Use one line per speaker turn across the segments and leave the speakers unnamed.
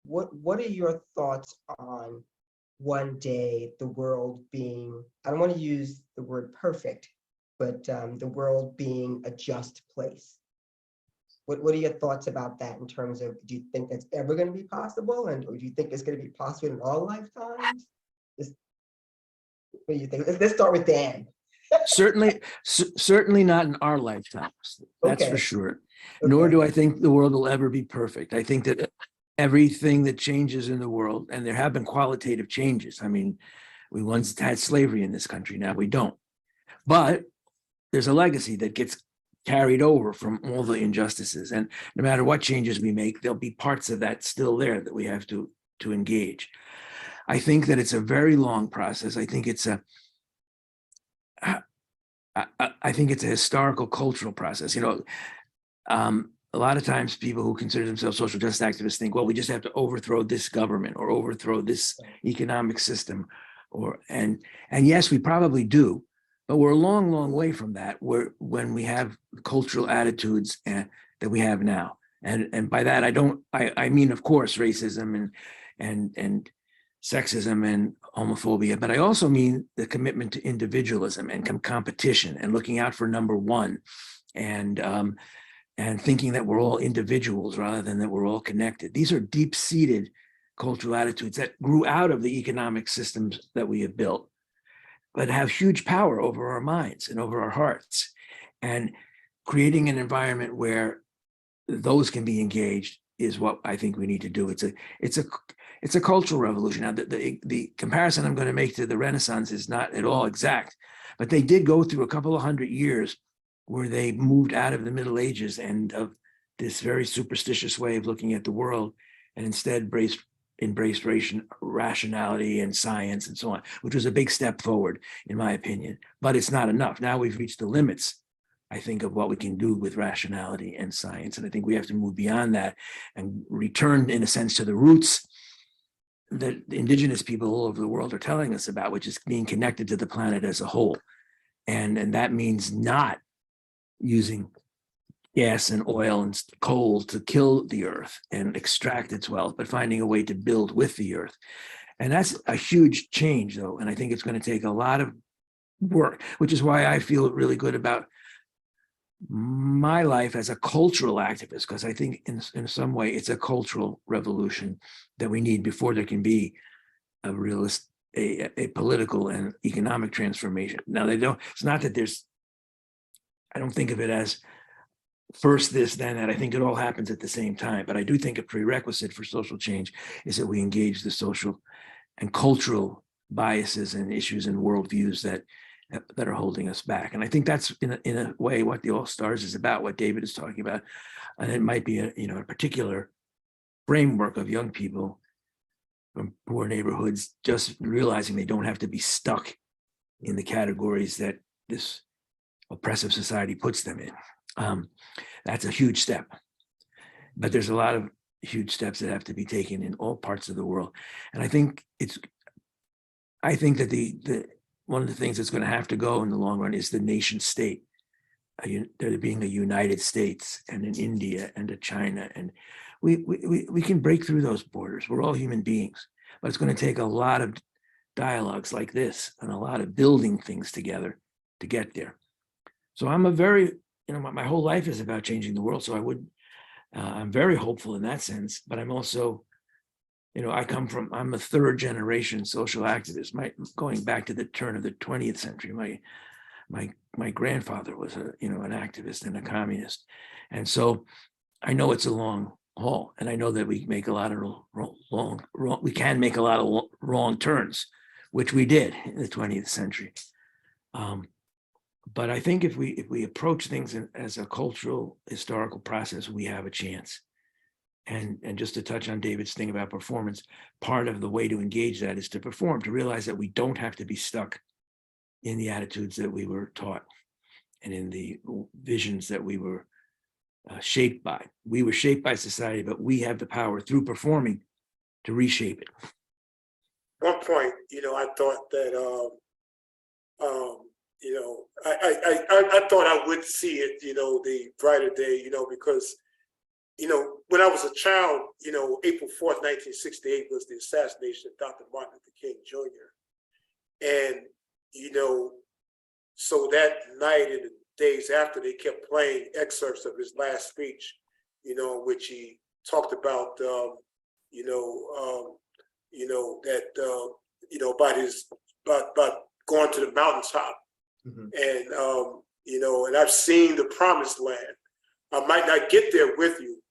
what are your thoughts on one day the world being, I don't want to use the word perfect, but the world being a just place? What are your thoughts about that in terms of, do you think that's ever going to be possible? And or do you think it's going to be possible in our lifetimes? Just, what do you think? Let's start with Dan.
Certainly not in our lifetimes. That's for
Okay.
sure. Nor
Okay.
do I think the world will ever be perfect. I think that everything that changes in the world, and there have been qualitative changes. I mean, we once had slavery in this country, now we don't. But there's a legacy that gets carried over from all the injustices. And no matter what changes we make, there'll be parts of that still there that we have to engage. I think that it's a very long process. I think it's a historical cultural process. A lot of times people who consider themselves social justice activists think, well, we just have to overthrow this government or overthrow this economic system, and yes, we probably do, but we're a long, long way from that. When we have cultural attitudes that we have now, and by that I mean, of course, racism and sexism and homophobia, but I also mean the commitment to individualism and competition and looking out for number one, and thinking that we're all individuals rather than that we're all connected. These are deep-seated cultural attitudes that grew out of the economic systems that we have built, but have huge power over our minds and over our hearts. And creating an environment where those can be engaged is what I think we need to do. It's a cultural revolution. Now, the comparison I'm going to make to the Renaissance is not at all exact, but they did go through a couple of 100 years where they moved out of the Middle Ages and of this very superstitious way of looking at the world, and instead embraced rationality and science and so on, which was a big step forward, in my opinion. But it's not enough. Now we've reached the limits, I think, of what we can do with rationality and science. And I think we have to move beyond that and return, in a sense, to the roots that the indigenous people all over the world are telling us about, which is being connected to the planet as a whole. And that means not using gas and oil and coal to kill the earth and extract its wealth, but finding a way to build with the earth. And that's a huge change, though. And I think it's going to take a lot of work, which is why I feel really good about my life as a cultural activist, because I think in some way it's a cultural revolution that we need before there can be a realist, a political and economic transformation. Now, it's not that I don't think of it as first this, then that. I think it all happens at the same time. But I do think a prerequisite for social change is that we engage the social and cultural biases and issues and worldviews that are holding us back. And I think that's in a way what the All Stars is about, what David is talking about. And it might be a particular framework of young people from poor neighborhoods just realizing they don't have to be stuck in the categories that this oppressive society puts them in. That's a huge step, but there's a lot of huge steps that have to be taken in all parts of the world. And I think that the one of the things that's going to have to go in the long run is the nation state. There being a United States and an India and a China, and we can break through those borders. We're all human beings, but it's going to take a lot of dialogues like this and a lot of building things together to get there. So I'm my whole life is about changing the world. So I'm very hopeful in that sense, but I'm also, I'm a third generation social activist. Going back to the turn of the 20th century, my grandfather was an activist and a communist. And so I know it's a long haul, and I know that we make a lot of we can make a lot of wrong turns, which we did in the 20th century. But I think if we approach things as a cultural historical process, we have a chance. And just to touch on David's thing about performance, part of the way to engage that is to perform, to realize that we don't have to be stuck in the attitudes that we were taught and in the visions that we were shaped by. We were shaped by society, but we have the power through performing to reshape it.
One point, I thought that, I thought I would see it, the brighter day, because when I was a child, April 4th, 1968 was the assassination of Dr. Martin Luther King Jr. And, so that night and the days after, they kept playing excerpts of his last speech, in which he talked about, about going to the mountaintop.
Mhm.
And, and I've seen the promised land. I might not get there with you,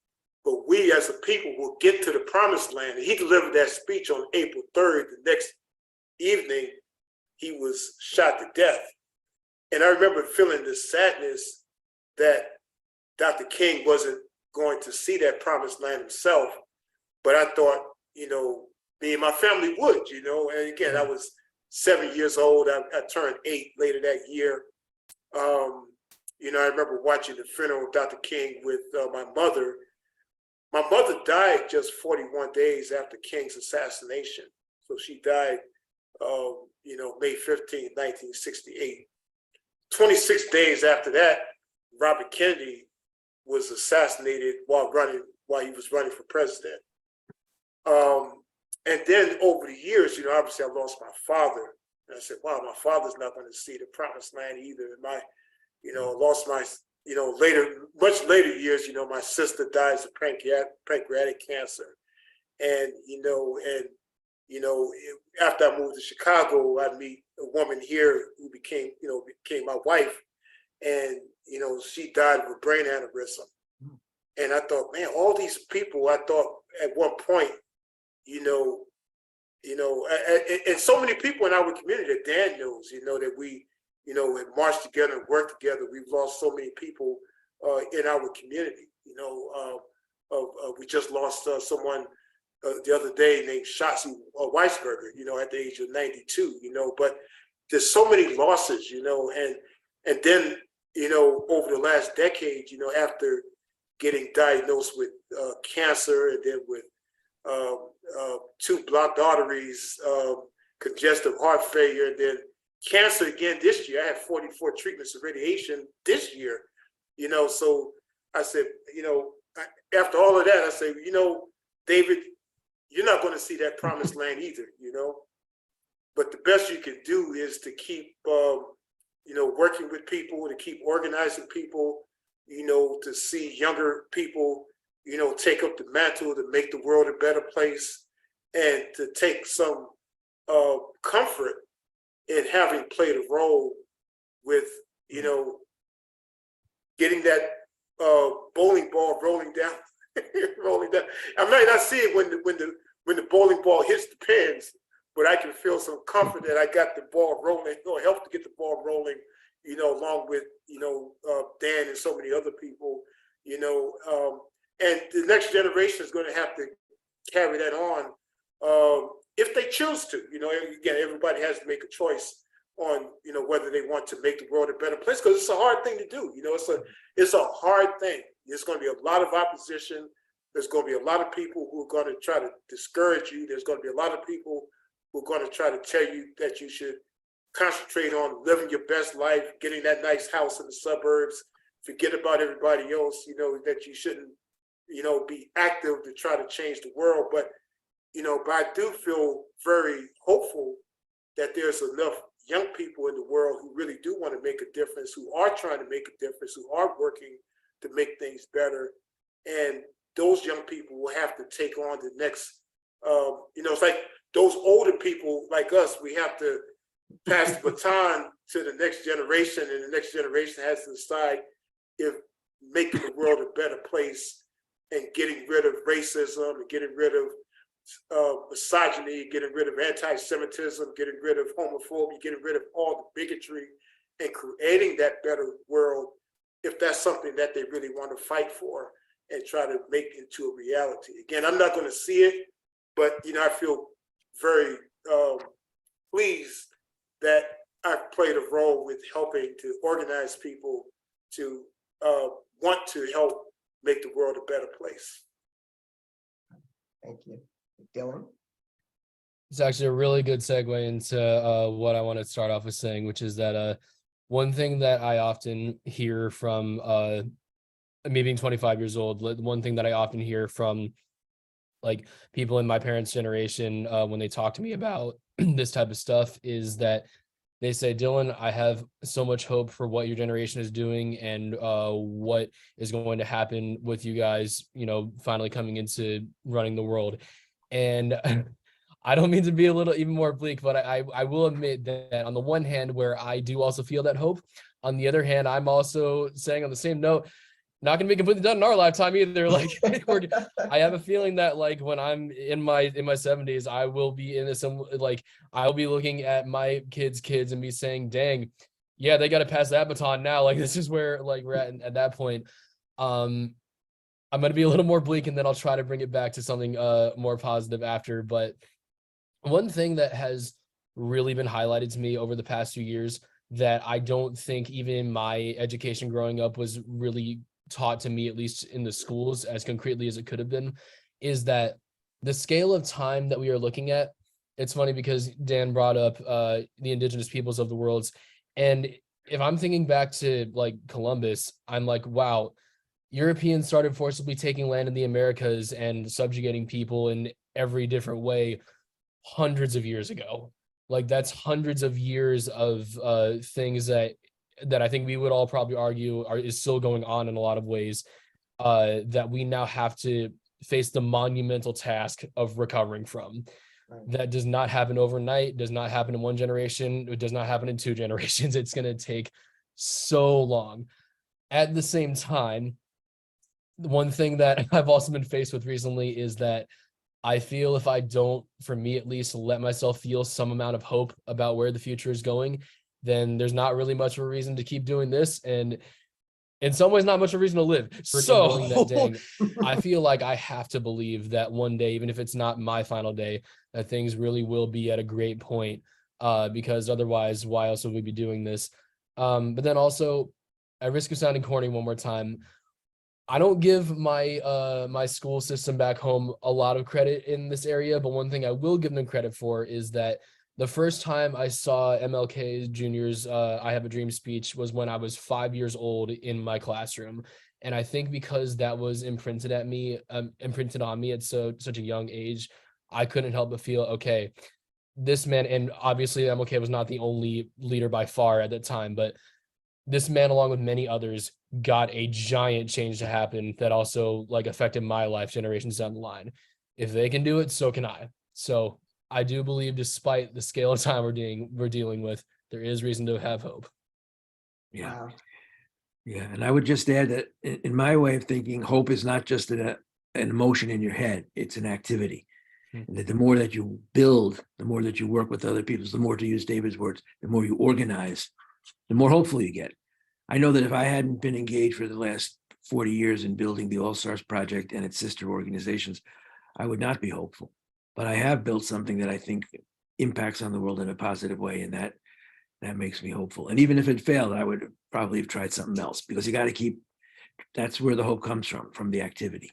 but we as a people will get to the promised land. And he delivered that speech on April 3rd. The next evening, he was shot to death. And I remember feeling the sadness that Dr. King wasn't going to see that promised land himself. But I thought, me and my family would, and again, I was 7 years old. I turned 8 later that year. I remember watching the funeral of Dr. King with my mother. My mother died just 41 days after King's assassination. So she died, May 15, 1968. 26 days after that, Robert Kennedy was assassinated while he was running for president. And then over the years, obviously I lost my father. And I said, wow, my father's not going to see the promised land either. And lost my, much later years, my sister dies of pancreatic cancer. And, after I moved to Chicago, I meet a woman here who became my wife. And, she died of a brain aneurysm. And I thought, man, all these people, I thought at one point, and so many people in our community that Dan knows, that we, had marched together and worked together. We've lost so many people in our community. We just lost someone the other day named Shotzi Weisberger, at the age of 92, but there's so many losses, and then, over the last decade, after getting diagnosed with cancer and then with 2 blocked arteries, congestive heart failure, and then cancer again this year. I had 44 treatments of radiation this year, so I said, after all of that, I said, David, you're not going to see that promised land either, but the best you can do is to keep, working with people, to keep organizing people, to see younger people, take up the mantle to make the world a better place, and to take some comfort in having played a role with, getting that bowling ball rolling down, rolling down. I might not see it when the bowling ball hits the pins, but I can feel some comfort that I got the ball rolling, or helped to get the ball rolling, along with, Dan and so many other people, and the next generation is going to have to carry that on if they choose to. Again, everybody has to make a choice on, whether they want to make the world a better place, because it's a hard thing to do. It's a hard thing. There's going to be a lot of opposition. There's going to be a lot of people who are going to try to discourage you. There's going to be a lot of people who are going to try to tell you that you should concentrate on living your best life, getting that nice house in the suburbs, forget about everybody else, that you shouldn't, be active to try to change the world. But I do feel very hopeful that there's enough young people in the world who really do want to make a difference, who are trying to make a difference, who are working to make things better. And those young people will have to take on the next, it's like those older people like us, we have to pass the baton to the next generation, and the next generation has to decide if making the world a better place and getting rid of racism and getting rid of misogyny, getting rid of anti-Semitism, getting rid of homophobia, getting rid of all the bigotry, and creating that better world, if that's something that they really want to fight for and try to make into a reality. Again, I'm not going to see it, but I feel very pleased that I've played a role with helping to organize people to want to help make the world a better place.
Thank you. Dylan?
It's actually a really good segue into what I want to start off with saying, which is that one thing that I often hear from me being 25 years old, one thing that I often hear from like people in my parents' generation when they talk to me about this type of stuff is that they say, Dylan, I have so much hope for what your generation is doing and what is going to happen with you guys, finally coming into running the world. And I don't mean to be a little even more bleak, but I will admit that on the one hand, where I do also feel that hope, on the other hand, I'm also saying on the same note, not going to be completely done in our lifetime either. Like I have a feeling that like when I'm in my 70s, I will be in this, like I'll be looking at my kids and be saying, dang, yeah, they got to pass that baton now. Like this is where like we're at that point. I'm going to be a little more bleak, and then I'll try to bring it back to something more positive after. But one thing that has really been highlighted to me over the past few years that I don't think even in my education growing up was really taught to me, at least in the schools as concretely as it could have been, is that the scale of time that we are looking at, it's funny because Dan brought up the indigenous peoples of the world. And if I'm thinking back to like Columbus, I'm like, wow, Europeans started forcibly taking land in the Americas and subjugating people in every different way hundreds of years ago. Like that's hundreds of years of things that I think we would all probably argue is still going on in a lot of ways, that we now have to face the monumental task of recovering from.
Right.
That does not happen overnight, does not happen in one generation, it does not happen in two generations. It's going to take so long. At the same time, one thing that I've also been faced with recently is that I feel if I don't, for me at least, let myself feel some amount of hope about where the future is going, then there's not really much of a reason to keep doing this. And in some ways, not much of a reason to live. So knowing that, dang, I feel like I have to believe that one day, even if it's not my final day, that things really will be at a great point. Because otherwise, why else would we be doing this? But then also, at risk of sounding corny one more time, I don't give my my school system back home a lot of credit in this area, but one thing I will give them credit for is that the first time I saw MLK Jr.'s I Have a Dream speech was when I was 5 years old in my classroom. And I think because that was imprinted on me at such a young age, I couldn't help but feel, okay, this man, and obviously MLK was not the only leader by far at that time, but this man, along with many others, got a giant change to happen that also like affected my life generations down the line. If they can do it, so can I. So I do believe, despite the scale of time we're dealing with, there is reason to have hope.
Yeah.
Wow.
Yeah. And I would just add that in my way of thinking, hope is not just an emotion in your head, it's an activity. And that the more that you build, the more that you work with other people, the more, to use David's words, the more you organize, the more hopeful you get. I know that if I hadn't been engaged for the last 40 years in building the All Stars Project and its sister organizations, I would not be hopeful. But I have built something that I think impacts on the world in a positive way, and that makes me hopeful. And even if it failed, I would probably have tried something else, because you got to keep, that's where the hope comes from the activity.